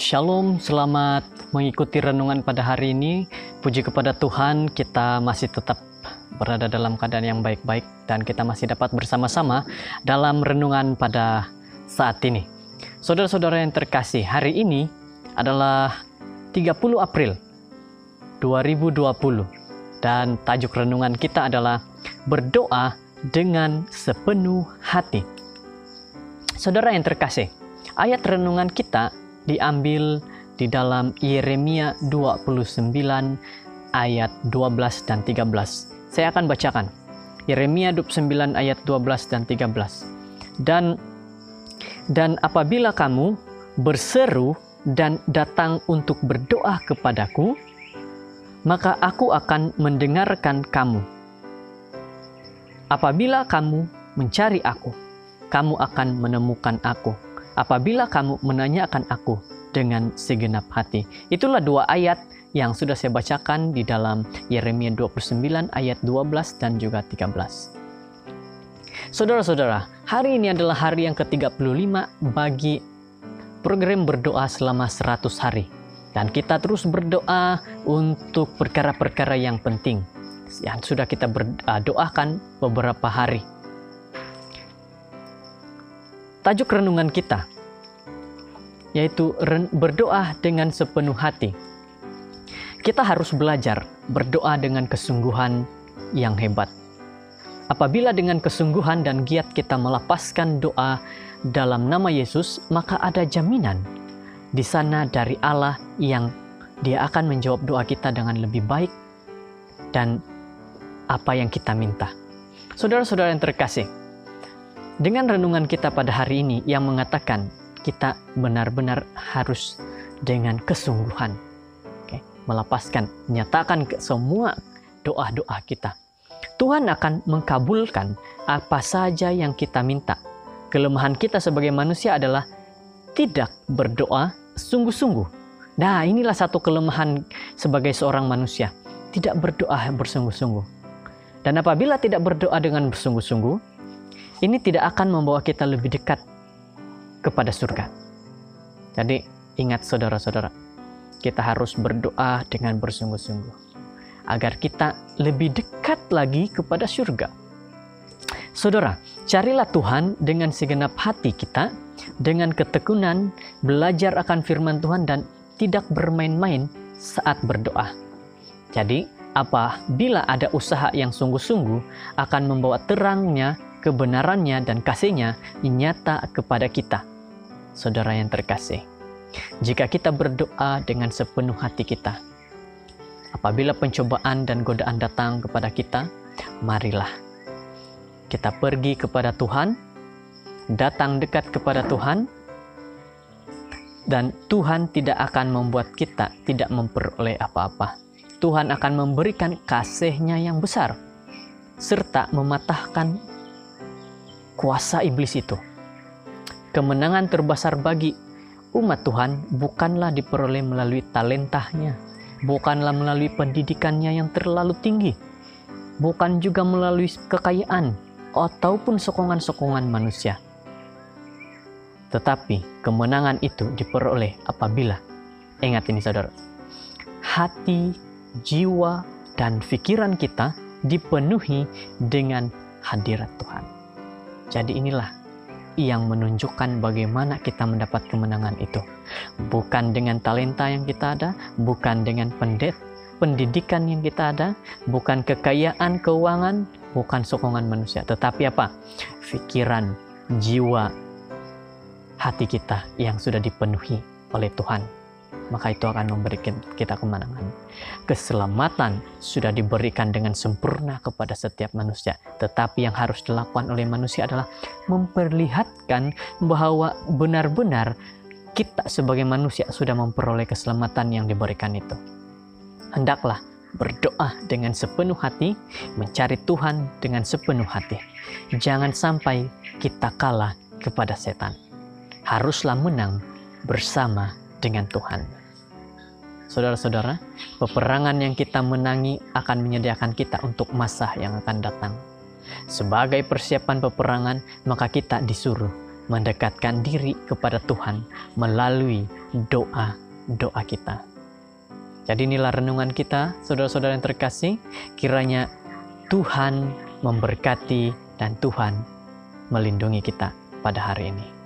Shalom, selamat mengikuti renungan pada hari ini. Puji kepada Tuhan, kita masih tetap berada dalam keadaan yang baik-baik dan kita masih dapat bersama-sama dalam renungan pada saat ini. Saudara-saudara yang terkasih, hari ini adalah 30 April 2020 dan tajuk renungan kita adalah berdoa dengan sepenuh hati. Saudara yang terkasih, ayat renungan kita diambil di dalam Yeremia 29 ayat 12 dan 13. Saya akan bacakan. Yeremia 29 ayat 12 dan 13. Dan apabila kamu berseru dan datang untuk berdoa kepadaku, maka aku akan mendengarkan kamu. Apabila kamu mencari aku, kamu akan menemukan aku. Apabila kamu menanyakan aku dengan segenap hati. Itulah dua ayat yang sudah saya bacakan di dalam Yeremia 29 ayat 12 dan juga 13. Saudara-saudara, hari ini adalah hari yang ke-35 bagi program berdoa selama 100 hari. Dan kita terus berdoa untuk perkara-perkara yang penting yang sudah kita doakan beberapa hari. Tajuk renungan kita yaitu berdoa dengan sepenuh hati. Kita harus belajar berdoa dengan kesungguhan yang hebat. Apabila dengan kesungguhan dan giat kita melepaskan doa dalam nama Yesus, maka ada jaminan di sana dari Allah yang Dia akan menjawab doa kita dengan lebih baik dan apa yang kita minta. Saudara-saudara yang terkasih, dengan renungan kita pada hari ini yang mengatakan kita benar-benar harus dengan kesungguhan melepaskan, menyatakan ke semua doa-doa kita. Tuhan akan mengabulkan apa saja yang kita minta. Kelemahan kita sebagai manusia adalah tidak berdoa sungguh-sungguh. Nah, inilah satu kelemahan sebagai seorang manusia, tidak berdoa bersungguh-sungguh. Dan apabila tidak berdoa dengan bersungguh-sungguh, ini tidak akan membawa kita lebih dekat kepada surga. Jadi ingat saudara-saudara, kita harus berdoa dengan bersungguh-sungguh agar kita lebih dekat lagi kepada surga. Saudara, carilah Tuhan dengan segenap hati kita, dengan ketekunan, belajar akan firman Tuhan dan tidak bermain-main saat berdoa. Jadi, apabila ada usaha yang sungguh-sungguh akan membawa terangnya, kebenarannya dan kasihnya nyata kepada kita. Saudara yang terkasih, jika kita berdoa dengan sepenuh hati kita, apabila pencobaan dan godaan datang kepada kita, marilah kita pergi kepada Tuhan, datang dekat kepada Tuhan, dan Tuhan tidak akan membuat kita tidak memperoleh apa-apa. Tuhan akan memberikan kasih-Nya yang besar, serta mematahkan kuasa iblis itu. Kemenangan terbesar bagi umat Tuhan bukanlah diperoleh melalui talentanya, bukanlah melalui pendidikannya yang terlalu tinggi, bukan juga melalui kekayaan ataupun sokongan-sokongan manusia. Tetapi kemenangan itu diperoleh apabila, ingat ini saudara, hati, jiwa, dan pikiran kita dipenuhi dengan hadirat Tuhan. Jadi inilah yang menunjukkan bagaimana kita mendapat kemenangan itu. Bukan dengan talenta yang kita ada, bukan dengan pendidikan yang kita ada, bukan kekayaan, keuangan, bukan sokongan manusia. Tetapi apa? Pikiran, jiwa, hati kita yang sudah dipenuhi oleh Tuhan. Maka itu akan memberikan kita kemenangan. Keselamatan sudah diberikan dengan sempurna kepada setiap manusia. Tetapi yang harus dilakukan oleh manusia adalah memperlihatkan bahwa benar-benar kita sebagai manusia sudah memperoleh keselamatan yang diberikan itu. Hendaklah berdoa dengan sepenuh hati, mencari Tuhan dengan sepenuh hati. Jangan sampai kita kalah kepada setan. Haruslah menang bersama dengan Tuhan. Saudara-saudara, peperangan yang kita menangi akan menyediakan kita untuk masa yang akan datang. Sebagai persiapan peperangan, maka kita disuruh mendekatkan diri kepada Tuhan melalui doa-doa kita. Jadi inilah renungan kita, saudara-saudara yang terkasih. Kiranya Tuhan memberkati dan Tuhan melindungi kita pada hari ini.